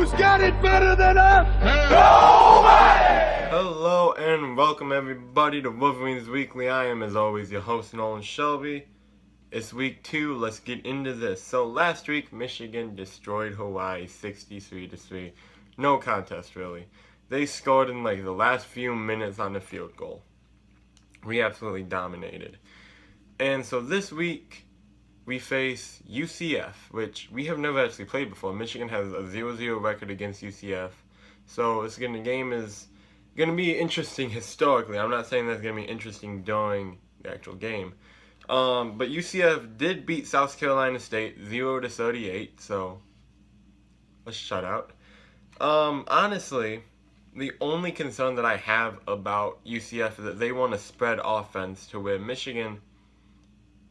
Who's got it better than us? Nobody! Hello and welcome everybody to Wolverines Weekly. I am as always your host Nolan Shelby. It's week 2, let's get into this. So last week Michigan destroyed Hawaii 63-3. No contest really. They scored in like the last few minutes on the field goal. We absolutely dominated. And so this week we face UCF, which we have never actually played before. Michigan has a 0-0 record against UCF. So the game is going to be interesting historically. I'm not saying that's going to be interesting during the actual game. But UCF did beat South Carolina State 0-38, so let's shut out. Honestly, the only concern that I have about UCF is that they want to spread offense to where Michigan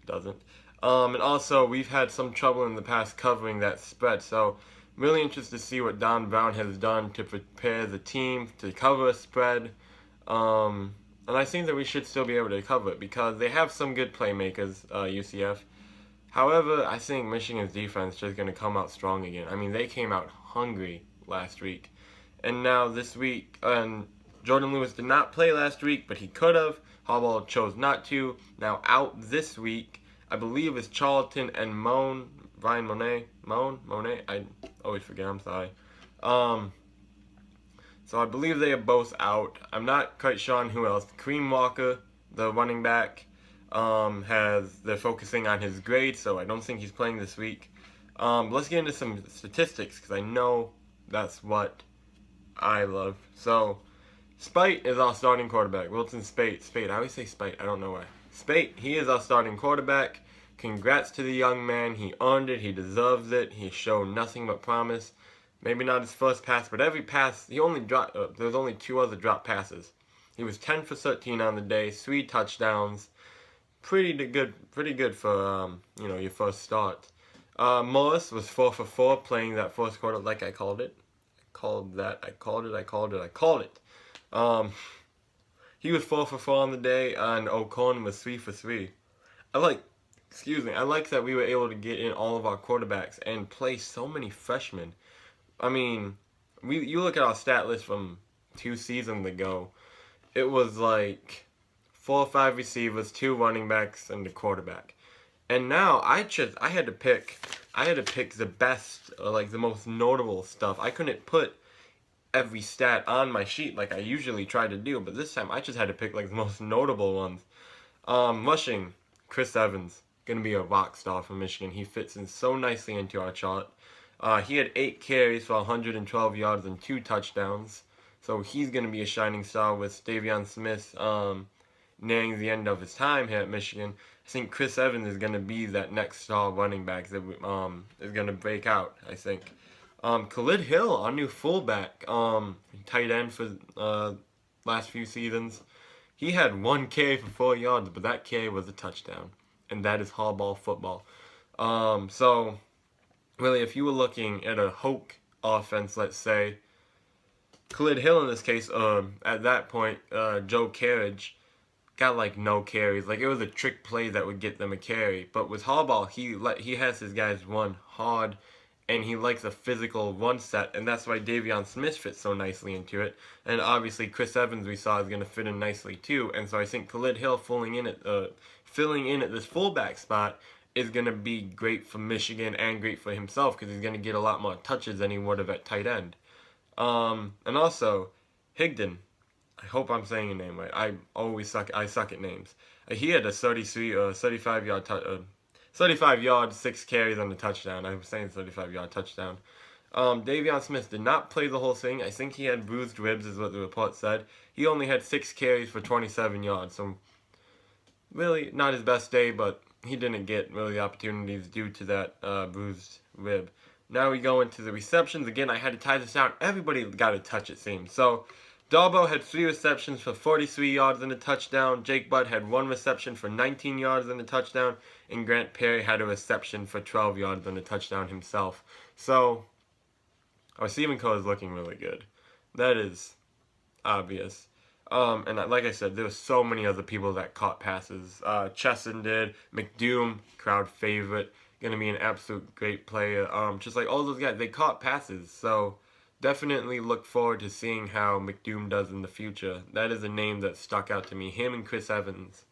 doesn't. And also, we've had some trouble in the past covering that spread, so I'm really interested to see what Don Brown has done to prepare the team to cover a spread. And I think that we should still be able to cover it because they have some good playmakers, UCF. However, I think Michigan's defense is just going to come out strong again. I mean, they came out hungry last week. And now this week, Jordan Lewis did not play last week, but he could have. Harbaugh chose not to. Now out this week, I believe it's Charlton and Ryan Monet. I always forget, I'm sorry. So I believe they are both out. I'm not quite sure on who else. Kareem Walker, the running back, they're focusing on his grade, so I don't think he's playing this week. Let's get into some statistics, because I know that's what I love. So, Speight is our starting quarterback. Wilton Speight. I always say Speight. I don't know why. Speight, he is our starting quarterback. Congrats to the young man. He earned it. He deserves it. He showed nothing but promise. Maybe not his first pass, but every pass, he only dropped, there was only 2 other drop passes. He was 10 for 13 on the day, 3 touchdowns. Pretty good for, your first start. Morris was 4 for 4 playing that first quarter like I called it. I called it. He was 4 for 4 on the day, and O'Connor was 3 for 3. I like that we were able to get in all of our quarterbacks and play so many freshmen. I mean, you look at our stat list from 2 seasons ago, it was like 4 or 5 receivers, 2 running backs, and the quarterback. And now I had to pick the best, like the most notable stuff. I couldn't put every stat on my sheet like I usually try to do, but this time I just had to pick like the most notable ones. Rushing, Chris Evans, gonna be a rock star for Michigan. He fits in so nicely into our chart. He had 8 carries for 112 yards and 2 touchdowns. So he's going to be a shining star with Davion Smith nearing the end of his time here at Michigan. I think Chris Evans is going to be that next star running back that is going to break out, I think. Khalid Hill, our new fullback, tight end for last few seasons. He had 1 carry for 4 yards, but that carry was a touchdown. And that is hardball football. So really, if you were looking at a Hoke offense, let's say, Khalid Hill in this case, at that point, Joe Carriage got like no carries. Like it was a trick play that would get them a carry. But with Harbaugh, he has his guys run hard, and he likes a physical run set, and that's why Davion Smith fits so nicely into it. And obviously, Chris Evans we saw is going to fit in nicely too. And so I think Khalid Hill filling in at this fullback spot is going to be great for Michigan and great for himself because he's going to get a lot more touches than he would have at tight end. And also, Higdon. I hope I'm saying your name right. I suck at names. He had a 35 yard, 6 carries on the touchdown. I'm saying 35-yard touchdown. Davion Smith did not play the whole thing. I think he had bruised ribs is what the report said. He only had 6 carries for 27 yards. So really not his best day, but he didn't get really opportunities due to that bruised rib. Now we go into the receptions. Again, I had to tie this down. Everybody got a touch, it seems. So Darboh had 3 receptions for 43 yards and a touchdown. Jake Butt had 1 reception for 19 yards and a touchdown. And Grant Perry had a reception for 12 yards and a touchdown himself. So our receiving core is looking really good. That is obvious. And like I said, there were so many other people that caught passes. Chesson did. McDoom, crowd favorite. Going to be an absolute great player. Just like all those guys, they caught passes. So definitely look forward to seeing how McDoom does in the future. That is a name that stuck out to me. Him and Chris Evans,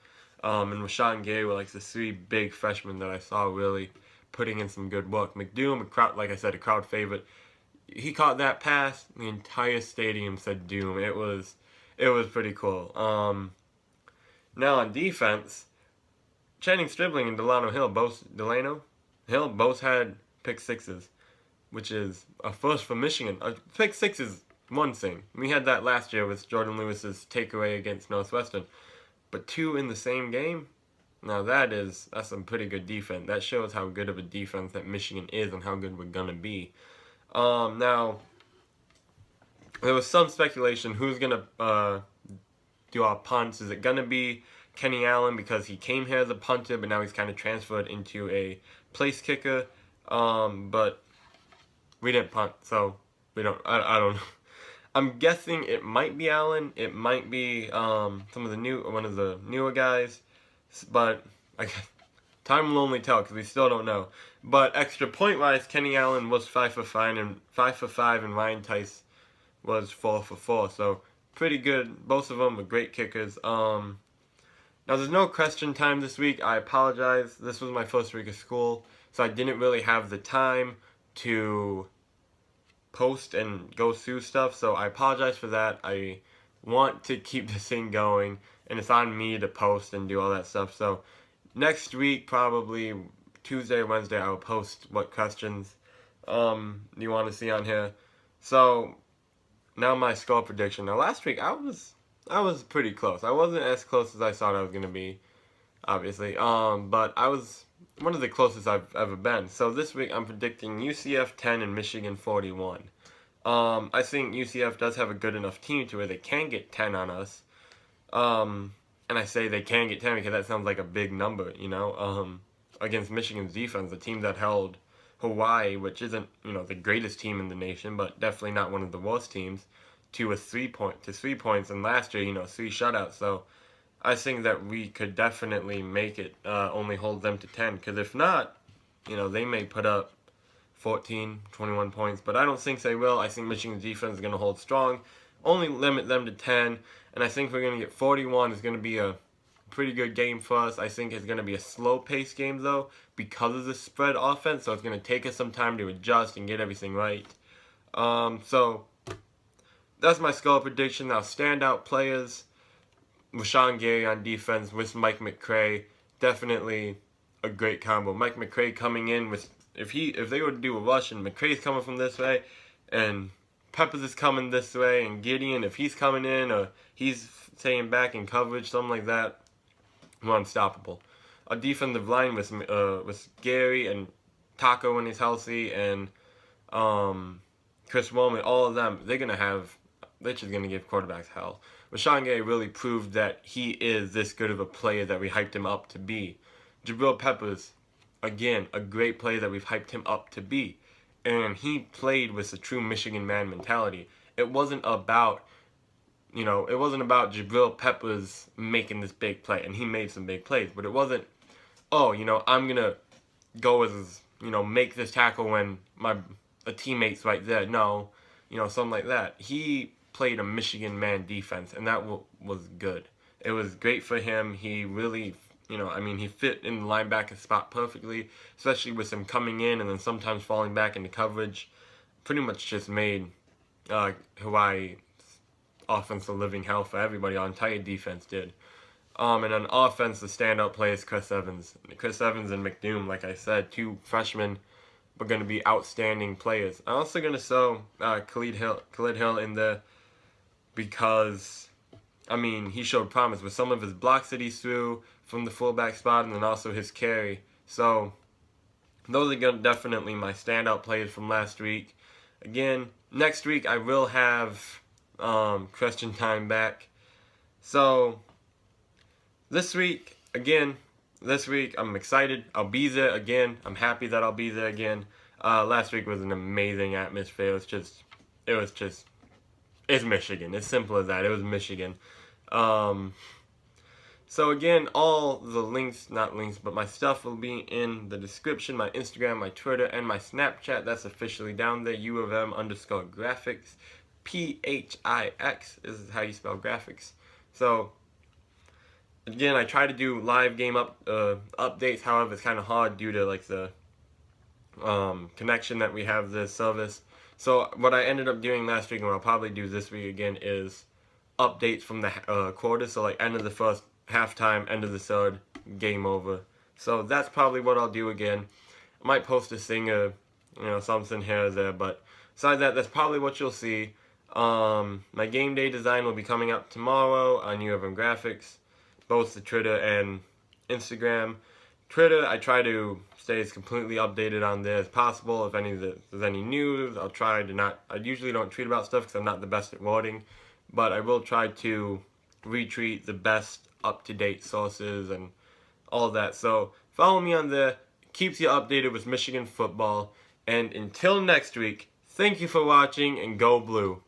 and Rashawn Gary were like the three big freshmen that I saw really putting in some good work. McDoom, like I said, a crowd favorite. He caught that pass. The entire stadium said Doom. It was pretty cool. Now on defense, Channing Stribling and Delano Hill both had pick sixes, which is a first for Michigan. A pick six is one thing. We had that last year with Jordan Lewis's takeaway against Northwestern, but two in the same game. Now that's some pretty good defense. That shows how good of a defense that Michigan is and how good we're gonna be. Now there was some speculation who's gonna do our punts. Is it gonna be Kenny Allen because he came here as a punter, but now he's kind of transferred into a place kicker? But we didn't punt, so we don't. I don't know. I'm guessing it might be Allen. It might be one of the newer guys, but time will only tell because we still don't know. But extra point wise, Kenny Allen was 5 for 5, and Ryan Tice was 4 for 4. So pretty good. Both of them were great kickers. Now there's no question time this week. I apologize. This was my first week of school, so I didn't really have the time to post and go through stuff. So I apologize for that. I want to keep this thing going, and it's on me to post and do all that stuff. So next week, probably Tuesday or Wednesday, I will post what questions you want to see on here. So now my score prediction. Now last week I was pretty close. I wasn't as close as I thought I was gonna be, obviously. But I was one of the closest I've ever been. So this week I'm predicting UCF 10 and Michigan 41. I think UCF does have a good enough team to where they can get 10 on us. And I say they can get 10 because that sounds like a big number, against Michigan's defense, a team that held Hawaii, which isn't, the greatest team in the nation, but definitely not one of the worst teams, to 3 points, and last year, 3 shutouts. So I think that we could definitely make it, only hold them to 10, because if not, they may put up 14, 21 points, but I don't think they will. I think Michigan's defense is going to hold strong, only limit them to 10, and I think we're going to get 41. Is going to be a pretty good game for us. I think it's going to be a slow-paced game, though, because of the spread offense, so it's going to take us some time to adjust and get everything right. So that's my score prediction. Now, standout players, Rashawn Gary on defense with Mike McCray, definitely a great combo. Mike McCray coming in with, if they were to do a rush and McCray's coming from this way, and Peppers is coming this way, and Gideon, if he's coming in or he's staying back in coverage, something like that, we're unstoppable. A defensive line with Gary and Taco when he's healthy, and Chris Roman, all of them, they're just going to give quarterbacks hell. Rashawn Gary really proved that he is this good of a player that we hyped him up to be. Jabril Peppers, again, a great player that we've hyped him up to be. And he played with a true Michigan man mentality. It wasn't about, Jabril Peppers making this big play. And he made some big plays. But it wasn't, I'm going to go make this tackle when a teammate's right there. No, something like that. He played a Michigan man defense, and that was good. It was great for him. He really, he fit in the linebacker spot perfectly, especially with him coming in and then sometimes falling back into coverage. Pretty much just made Hawaii offense a living hell for everybody. Our entire defense did. And on offense, the standout player is Chris Evans. Chris Evans and McDoom, like I said, 2 freshmen, are going to be outstanding players. I'm also going to throw Khalid Hill in there because, he showed promise with some of his blocks that he threw from the fullback spot, and then also his carry. So those are definitely my standout players from last week. Again, next week I will have question time back. So this week I'm excited. I'll be there again. I'm happy that I'll be there again. Last week was an amazing atmosphere. It's Michigan. It's simple as that. It was Michigan. So again, all the links, not links, but my stuff will be in the description. My Instagram, my Twitter, and my Snapchat. That's officially down there. U_graphics. PHIX is how you spell graphics. So again, I try to do live game updates. However, it's kind of hard due to like the connection that we have this service. So what I ended up doing last week, and what I'll probably do this week again, is updates from the quarter. So like end of the first, halftime, end of the third, game over. So that's probably what I'll do again. I might post a singer, something here or there, but besides that, that's probably what you'll see. My game day design will be coming up tomorrow on UFM Graphics, both the Twitter and Instagram. Twitter, I try to stay as completely updated on there as possible. If there's any news, I'll try to not. I usually don't tweet about stuff because I'm not the best at wording, but I will try to retweet the best up-to-date sources and all that. So follow me on there. Keeps you updated with Michigan football. And until next week, thank you for watching and go blue.